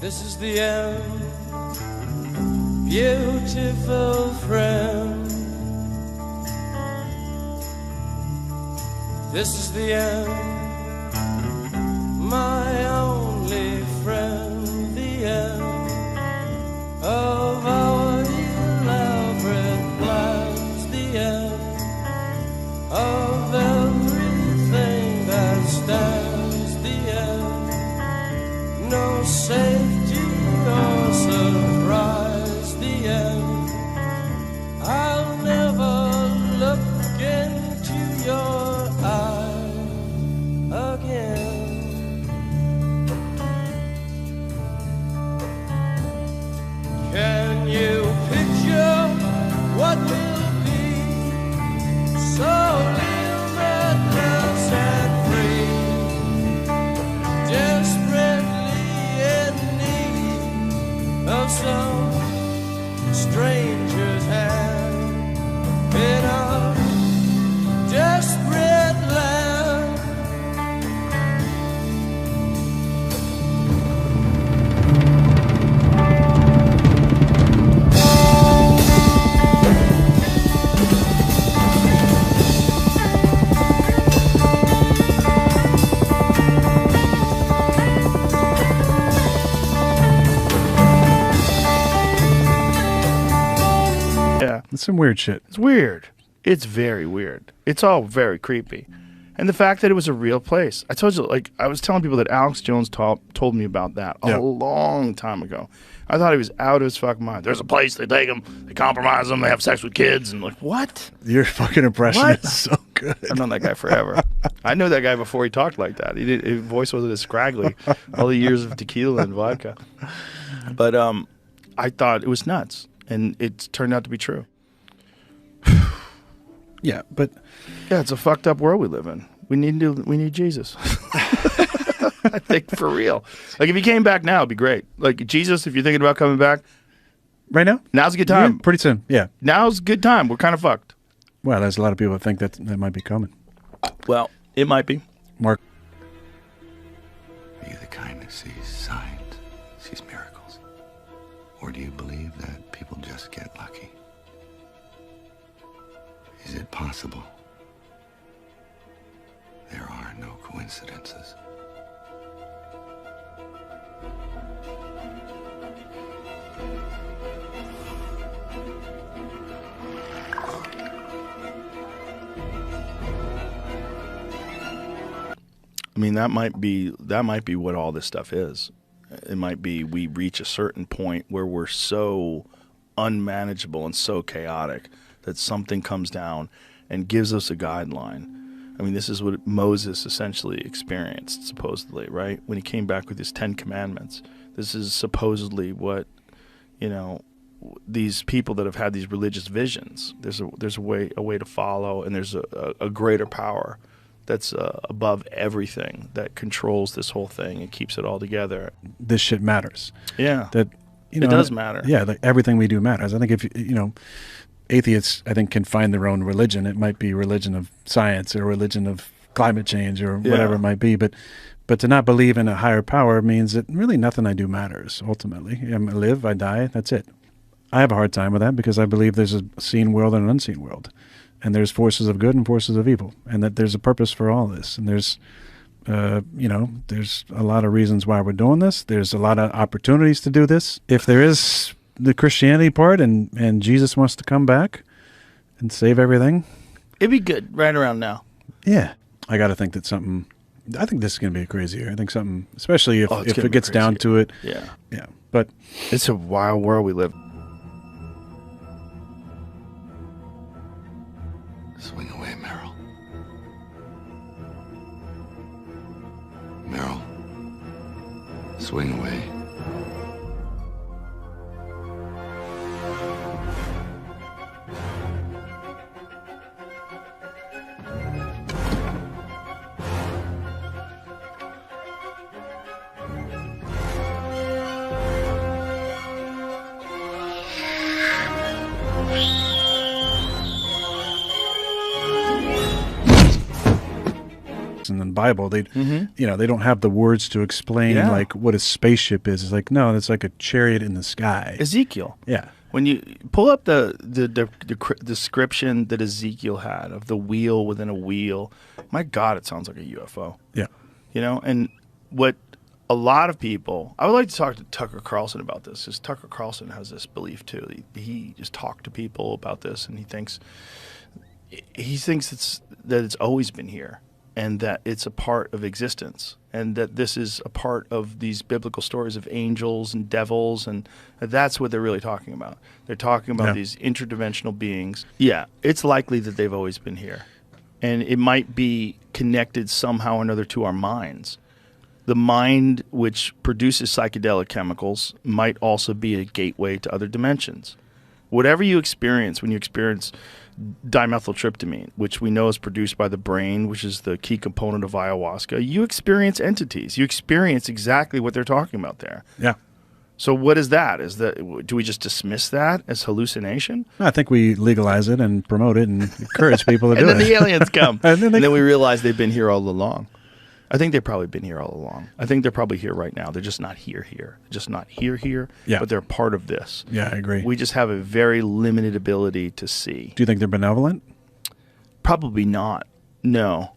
This is the end, beautiful friend. This is the end, my only friend. The end of our elaborate plans. The end of everything that stands. The end, no safety or surprise. The end, I'll never look into your eye again. Can you picture what will be so limitless and free, desperately in need of some stranger's hand in a desperate land? Yeah, it's some weird shit. It's weird. It's very weird. It's all very creepy. And the fact that it was a real place. I told you, like, I was telling people that Alex Jones told me about that a long time ago. I thought he was out of his fucking mind. There's a place, they take him, they compromise them, they have sex with kids, and like, what? Your fucking impression What? is so good. I've known that guy forever. I knew that guy before he talked like that. His voice wasn't as scraggly. All the years of tequila and vodka. But I thought it was nuts, and it turned out to be true. Yeah, but Yeah, it's a fucked up world we live in. We need Jesus. I think for real. Like if he came back now, it'd be great. Like Jesus, if you're thinking about coming back, right now, now's a good time. yeah, pretty soon. Yeah. Now's a good time. We're kind of fucked. Well, there's a lot of people that think that might be coming. Well, it might be. Mark, Are you the kind that sees signs, sees miracles? Or do you believe that people just get lucky? Is it possible there are no coincidences? I mean, that might be what all this stuff is. It might be we reach a certain point where we're so unmanageable and so chaotic that something comes down and gives us a guideline. I mean, this is what Moses essentially experienced, supposedly, right? When he came back with his 10 commandments. This is supposedly what, you know, these people that have had these religious visions, there's a way to follow, and there's a greater power that's above everything, that controls this whole thing and keeps it all together. this shit matters. Yeah. That you know, It does matter. Yeah, like everything we do matters. I think if you know, atheists, I think, can find their own religion. It might be religion of science or religion of climate change or whatever it might be, but to not believe in a higher power means that really nothing I do matters. Ultimately, I live, I die. That's it. I have a hard time with that because I believe there's a seen world and an unseen world, and there's forces of good and forces of evil, and that there's a purpose for all this. And there's, you know, there's a lot of reasons why we're doing this. There's a lot of opportunities to do this. If there is the Christianity part and Jesus wants to come back and save everything, It'd be good right around now. yeah, I got to think that something. I think this is going to be a crazy year. I think something, especially if it's gonna it be gets down crazy. to it. Yeah. Yeah, but It's a wild world we live. Swing away, Meryl. Meryl. Swing away. in the Bible, they they don't have the words to explain Yeah. like what a spaceship is. It's like, no, it's like a chariot in the sky. Ezekiel. Yeah. When you pull up the description that Ezekiel had of the wheel within a wheel, my God, it sounds like a UFO. Yeah. You know, and what a lot of people, I would like to talk to Tucker Carlson about this, because Tucker Carlson has this belief too. He just talked to people about this, and he thinks it's always been here, and that it's a part of existence, and that this is a part of these biblical stories of angels and devils, and that's what they're really talking about. They're talking about these interdimensional beings. Yeah, it's likely that they've always been here, and it might be connected somehow or another to our minds. The mind, which produces psychedelic chemicals, might also be a gateway to other dimensions. Whatever you experience when you experience dimethyltryptamine, which we know is produced by the brain, which is the key component of ayahuasca, you experience entities. You experience exactly what they're talking about there. Yeah. So what is that? Do we just dismiss that as hallucination? I think we legalize it and promote it and encourage people to do And then it. the aliens come. And then then we realize they've been here all along. I think they've probably been here all along. I think they're probably here right now. They're just not here. They're just not here, Yeah. but they're part of this. Yeah, I agree. We just have a very limited ability to see. Do you think they're benevolent? Probably not. No,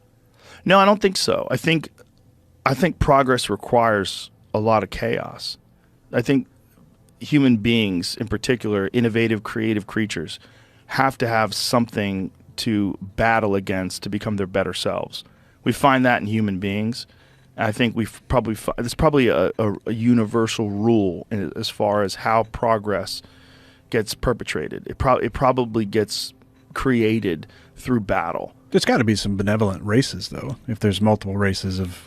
I don't think so. I think progress requires a lot of chaos. I think human beings, in particular, innovative, creative creatures, have to have something to battle against to become their better selves. We find that in human beings. I think there's probably a universal rule as far as how progress gets perpetrated. It probably gets created through battle. There's got to be some benevolent races, though, if there's multiple races of...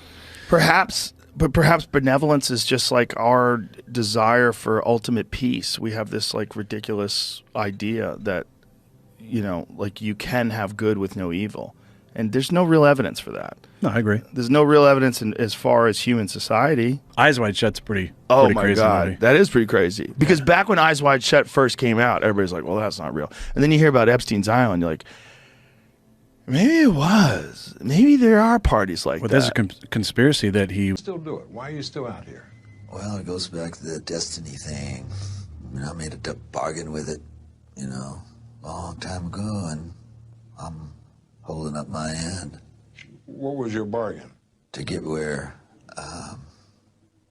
Perhaps benevolence is just like our desire for ultimate peace. We have this like ridiculous idea that, like you can have good with no evil. And there's no real evidence for that. No, I agree. There's no real evidence as far as human society. Eyes Wide Shut's pretty My crazy God. movie. That is pretty crazy. Because back when Eyes Wide Shut first came out, everybody's like, well, that's not real. And then you hear about Epstein's Island, you're like, maybe it was. Maybe there are parties like that. There's a conspiracy that he... Still do it. Why are you still out here? Well, it goes back to the destiny thing. I mean, I made a bargain with it, a long time ago, and I'm holding up my end. What was your bargain? To get where I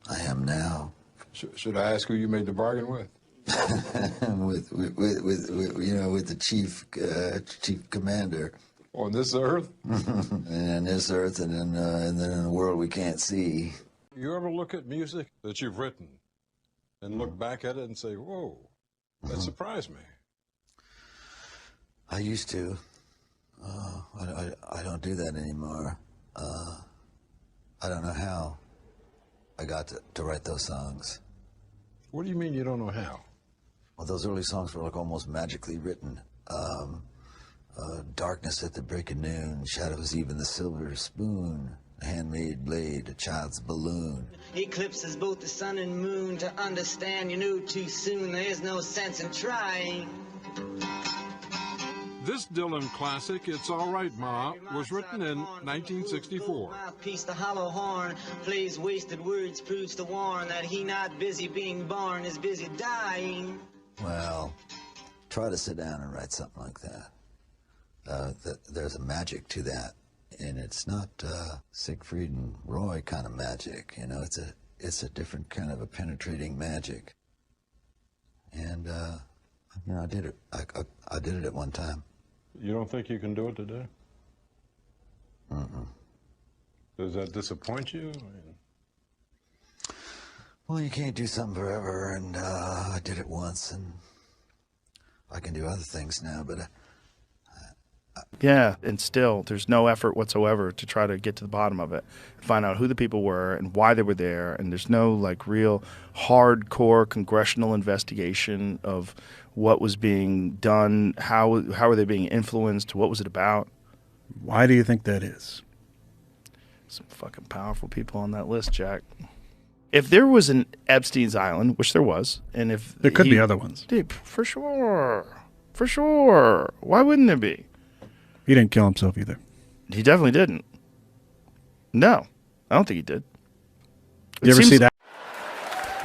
am now. Should I ask who you made the bargain with? with the chief commander. On this earth? And this earth, and then in a world we can't see. You ever look at music that you've written and look back at it and say, whoa, that surprised me? I used to. I don't do that anymore. I don't know how I got to write those songs. What do you mean you don't know how? Well, those early songs were like almost magically written. Darkness at the break of noon, shadows even the silver spoon, a handmade blade, a child's balloon. Eclipses both the sun and moon. To understand, you knew too soon. There is no sense in trying. This Dylan classic, It's All Right, Ma, was written in 1964. Piece the hollow horn plays wasted words, proves to warn that he not busy being born is busy dying. Well, try to sit down and write something like that. There's a magic to that, and it's not Siegfried and Roy kind of magic. It's a different kind of a penetrating magic. And I did it. I did it at one time. You don't think you can do it today? Mm-mm. Does that disappoint you? Well, you can't do something forever, and I did it once, and I can do other things now, but... Yeah, and still, there's no effort whatsoever to try to get to the bottom of it, find out who the people were and why they were there, and there's no like real hardcore congressional investigation of what was being done, how were they being influenced, what was it about. Why do you think that is? Some fucking powerful people on that list, Jack. If there was an Epstein's Island, which there was, and if there could be other ones, dude, for sure, why wouldn't there be? He didn't kill himself either. He definitely didn't. No, I don't think he did. You ever see that?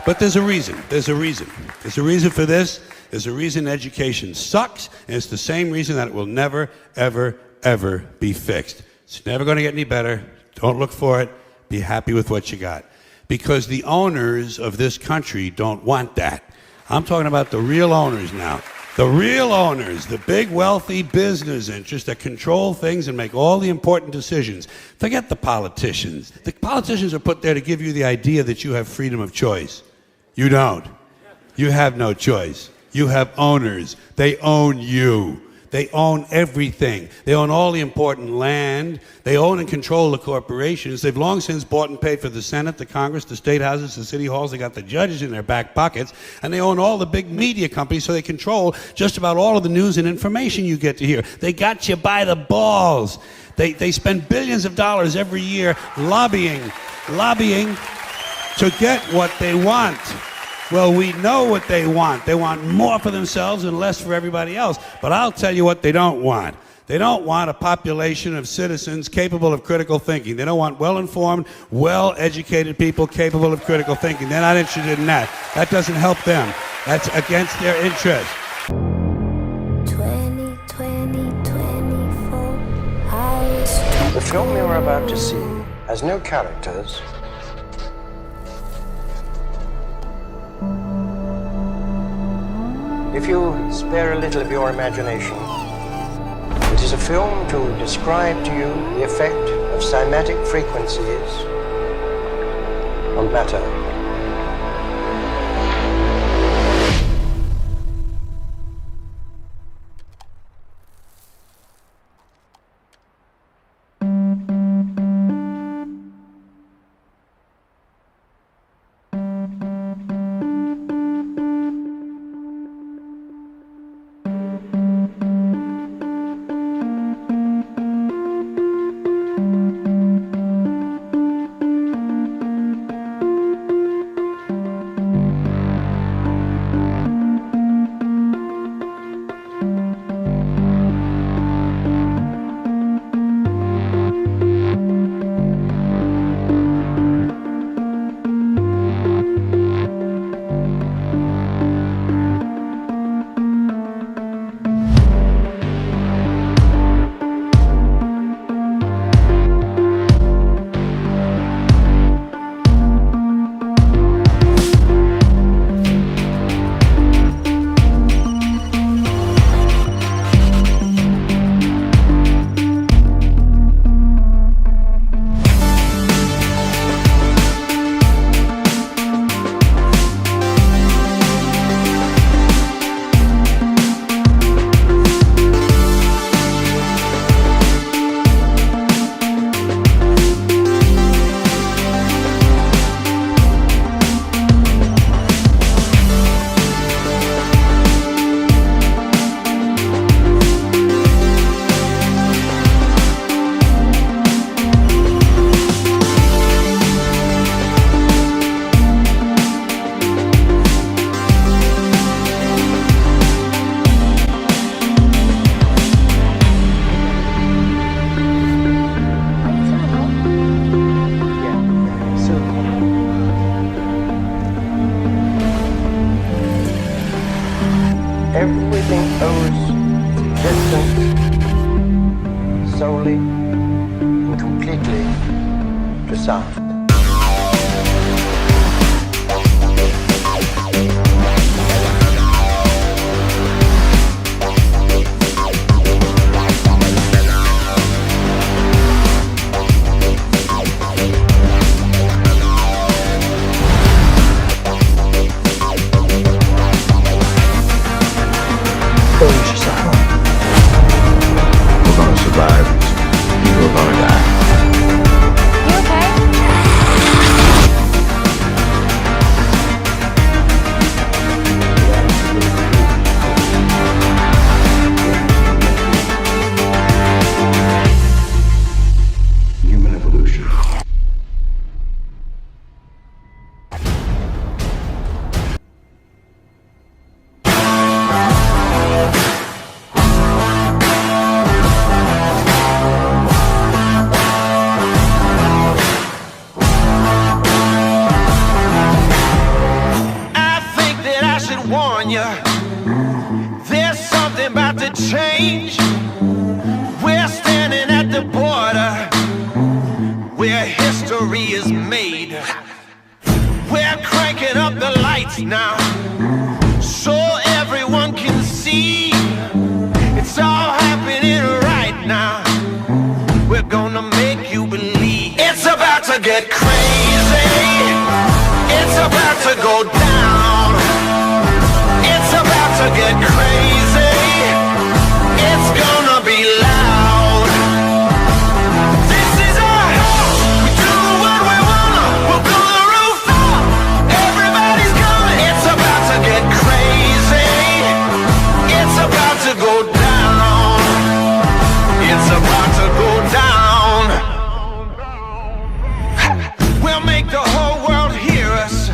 But there's a reason. There's a reason. There's a reason for this. There's a reason education sucks, and it's the same reason that it will never, ever, ever be fixed. It's never going to get any better. Don't look for it. Be happy with what you got. Because the owners of this country don't want that. I'm talking about the real owners now. The real owners, the big wealthy business interests that control things and make all the important decisions. Forget the politicians. The politicians are put there to give you the idea that you have freedom of choice. You don't. You have no choice. You have owners. They own you. They own everything. They own all the important land. They own and control the corporations. They've long since bought and paid for the Senate, the Congress, the state houses, the city halls. They got the judges in their back pockets. And they own all the big media companies, so they control just about all of the news and information you get to hear. They got you by the balls. They spend billions of dollars every year lobbying to get what they want. Well, we know what they want. They want more for themselves and less for everybody else. But I'll tell you what they don't want. They don't want a population of citizens capable of critical thinking. They don't want well-informed, well-educated people capable of critical thinking. They're not interested in that. That doesn't help them. That's against their interest. 20, 24 hours. The film you're about to see has no characters. If you spare a little of your imagination, it is a film to describe to you the effect of cymatic frequencies on matter. Everything owes existence solely and completely to sound. We're gonna survive. You're gonna die. You okay? Human evolution. get crazy. It's about to go down. It's about to get crazy. It's gonna be loud. This is our house. We do what we wanna. We'll blow the roof up. Everybody's coming. It's about to get crazy. It's about to go down. It's about to go down. We'll make the whole world hear us.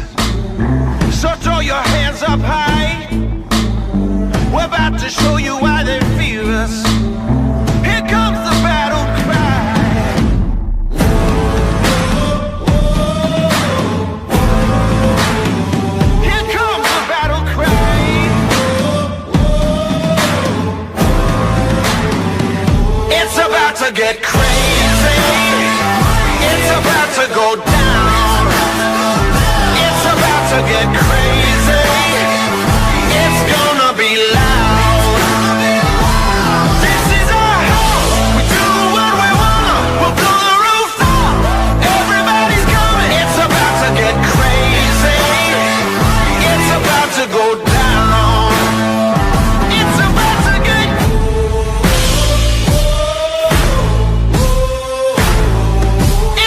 So throw your hands up high. We're about to show you why they fear us. Here comes the battle cry. Here comes the battle cry. It's about to get crazy. It's about to go down. It's about to get crazy. It's gonna be loud. This is our house. We do what we wanna. We'll blow the roof up. Everybody's coming. It's about to get crazy. It's about to go down. It's about to get.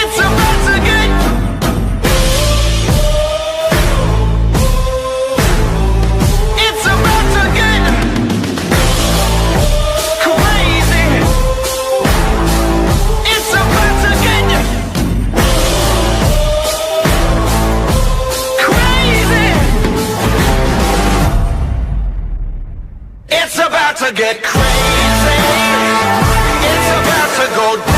It's about to get. It's about to get crazy. It's about to get crazy. It's about to get crazy. It's about to go down.